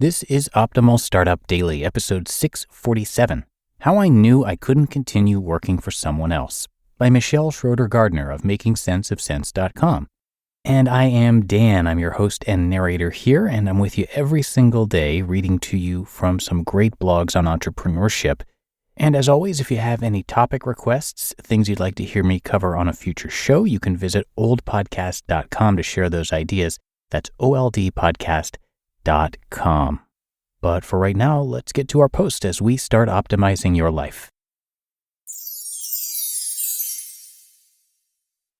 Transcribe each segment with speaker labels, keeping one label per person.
Speaker 1: This is Optimal Startup Daily, episode 647, How I Knew I Couldn't Continue Working for Someone Else, by Schroeder-Gardner of MakingSenseOfSense.com. And I am Dan. I'm your host and narrator here, and I'm with you every single day reading to you from some great blogs on entrepreneurship. And as always, if you have any topic requests, things you'd like to hear me cover on a future show, you can visit oldpodcast.com to share those ideas. That's oldpodcast.com. But for right now, let's get to our post as we start optimizing your life.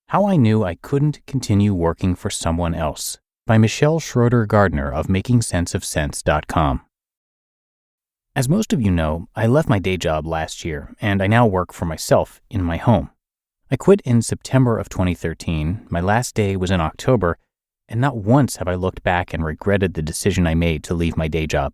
Speaker 1: How I Knew I Couldn't Continue Working for Someone Else, by Schroeder-Gardner of MakingSenseOfSense.com. As most of you know, I left my day job last year, and I now work for myself in my home. I quit in September of 2013, my last day was in October, and not once have I looked back and regretted the decision I made to leave my day job.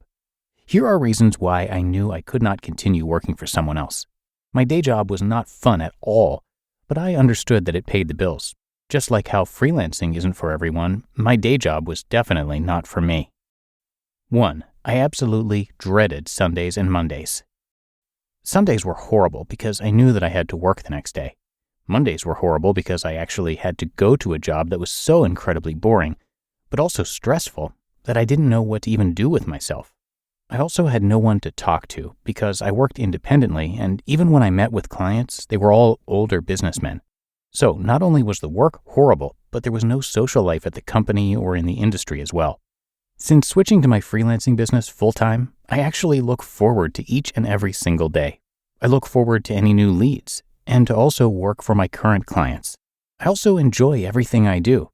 Speaker 1: Here are reasons why I knew I could not continue working for someone else. My day job was not fun at all, but I understood that it paid the bills. Just like how freelancing isn't for everyone, my day job was definitely not for me. 1. I absolutely dreaded Sundays and Mondays. Sundays were horrible because I knew that I had to work the next day. Mondays were horrible because I actually had to go to a job that was so incredibly boring, but also stressful, that I didn't know what to even do with myself. I also had no one to talk to because I worked independently, and even when I met with clients, they were all older businessmen. So not only was the work horrible, but there was no social life at the company or in the industry as well. Since switching to my freelancing business full-time, I actually look forward to each and every single day. I look forward to any new leads, and to also work for my current clients. I also enjoy everything I do.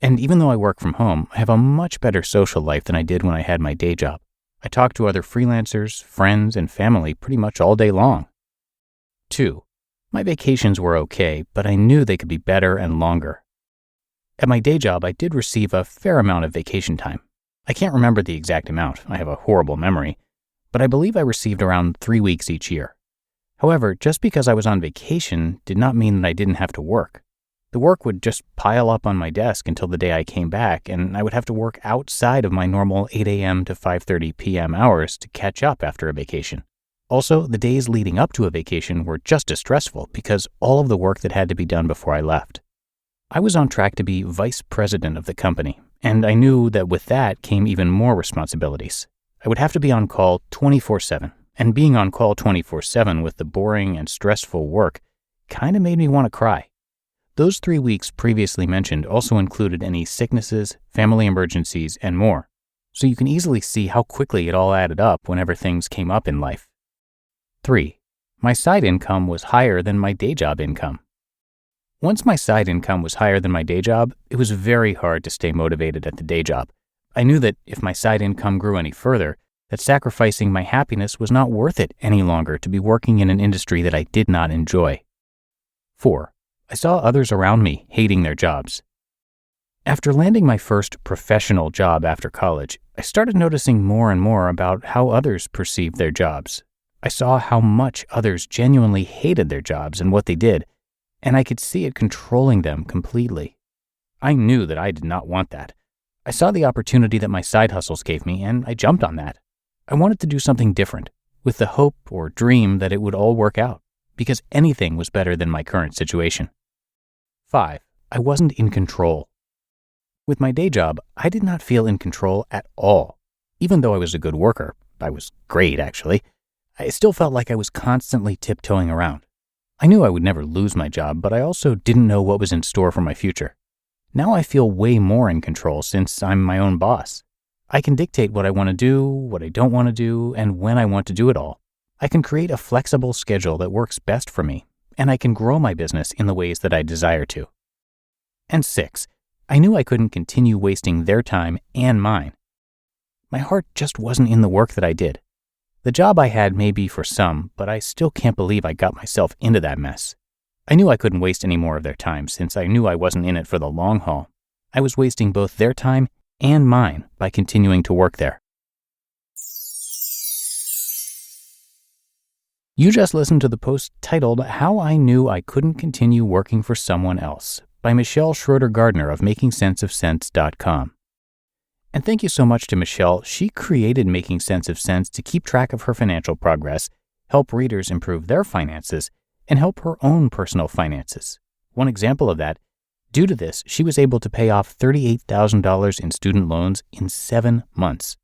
Speaker 1: And even though I work from home, I have a much better social life than I did when I had my day job. I talk to other freelancers, friends, and family pretty much all day long. 2. My vacations were okay, but I knew they could be better and longer. At my day job, I did receive a fair amount of vacation time. I can't remember the exact amount, I have a horrible memory, but I believe I received around 3 weeks each year. However, just because I was on vacation did not mean that I didn't have to work. The work would just pile up on my desk until the day I came back, and I would have to work outside of my normal 8 a.m. to 5:30 p.m. hours to catch up after a vacation. Also, the days leading up to a vacation were just as stressful because all of the work that had to be done before I left. I was on track to be vice president of the company, and I knew that with that came even more responsibilities. I would have to be on call 24/7, and being on call 24/7 with the boring and stressful work kind of made me want to cry. Those 3 weeks previously mentioned also included any sicknesses, family emergencies, and more, so you can easily see how quickly it all added up whenever things came up in life. 3. My side income was higher than my day job income. Once my side income was higher than my day job, it was very hard to stay motivated at the day job. I knew that if my side income grew any further, that sacrificing my happiness was not worth it any longer to be working in an industry that I did not enjoy. 4. I saw others around me hating their jobs. After landing my first professional job after college, I started noticing more and more about how others perceived their jobs. I saw how much others genuinely hated their jobs and what they did, and I could see it controlling them completely. I knew that I did not want that. I saw the opportunity that my side hustles gave me, and I jumped on that. I wanted to do something different, with the hope or dream that it would all work out, because anything was better than my current situation. 5. I wasn't in control. With my day job, I did not feel in control at all. Even though I was a good worker, I was great actually, I still felt like I was constantly tiptoeing around. I knew I would never lose my job, but I also didn't know what was in store for my future. Now I feel way more in control since I'm my own boss. I can dictate what I want to do, what I don't want to do, and when I want to do it all. I can create a flexible schedule that works best for me, and I can grow my business in the ways that I desire to. And 6, I knew I couldn't continue wasting their time and mine. My heart just wasn't in the work that I did. The job I had may be for some, but I still can't believe I got myself into that mess. I knew I couldn't waste any more of their time since I knew I wasn't in it for the long haul. I was wasting both their time and mine by continuing to work there. You just listened to the post titled How I Knew I Couldn't Continue Working for Someone Else by Schroeder-Gardner of MakingSenseOfSense.com. And thank you so much to Michelle. She created Making Sense of Sense to keep track of her financial progress, help readers improve their finances, and help her own personal finances. One example of that, due to this, she was able to pay off $38,000 in student loans in 7 months.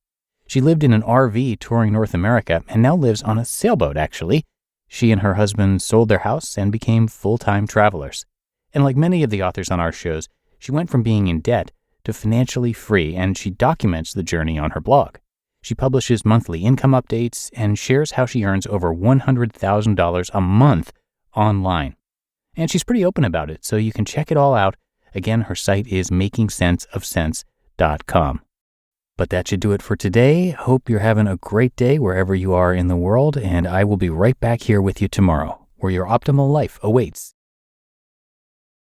Speaker 1: She lived in an RV touring North America and now lives on a sailboat, actually. She and her husband sold their house and became full-time travelers. And like many of the authors on our shows, she went from being in debt to financially free, and she documents the journey on her blog. She publishes monthly income updates and shares how she earns over $100,000 a month online. And she's pretty open about it, so you can check it all out. Again, her site is makingsenseofsense.com. But that should do it for today. Hope you're having a great day wherever you are in the world, and I will be right back here with you tomorrow, where your optimal life awaits.